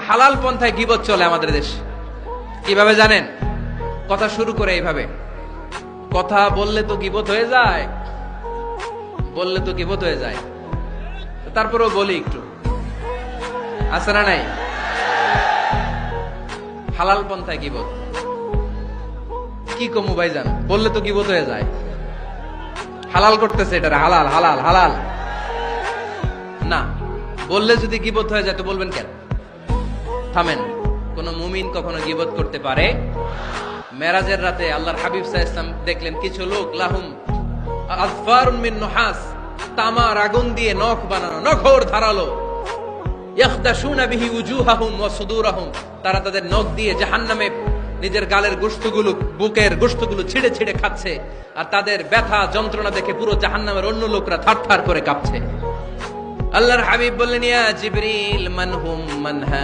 হালাল পন্থায় গীবত চলে আমাদের দেশে। কিভাবে জানেন? কথা শুরু করে এইভাবে, কথা বললে তো গীবত হয়ে যায়, বললে তো গীবত হয়ে যায়, তারপরেও বলি একটু, আছে না নাই? হালাল পন্থায় গীবত কি কমু ভাইজান, বললে তো গীবত হয়ে যায়। হালাল করতেছে এটা, হালাল হালাল হালাল না, বললে যদি গীবত হয়ে যায় তো বলবেন কেন? থামেন। কোন মুমিন কখনো গীবত করতে পারে? মেরাজের রাতে আল্লাহর হাবিব সাল্লাল্লাহু আলাইহি ওয়াসাল্লাম দেখলেন কিছু লোক লাহুম আযফারুন মিন নুহাস, তামার আগুন দিয়ে নখ বানানো, নখর ধারালো, ইয়াখদাশুনা বিহি উজুহাহুম ওয়া সুদুরাহুম, তারা তাদের নখ দিয়ে জাহান্নামে নিজের গালের গোশতগুলো, বুকের গোশতগুলো ছিঁড়ে ছিঁড়ে খাচ্ছে, আর তাদের ব্যথা যন্ত্রণা দেখে পুরো জাহান্নামের অন্য লোকরা থারথার করে কাঁপছে। আল্লাহর হাবিব বললেন, ইয়া জিবরিল মান হুম মান হা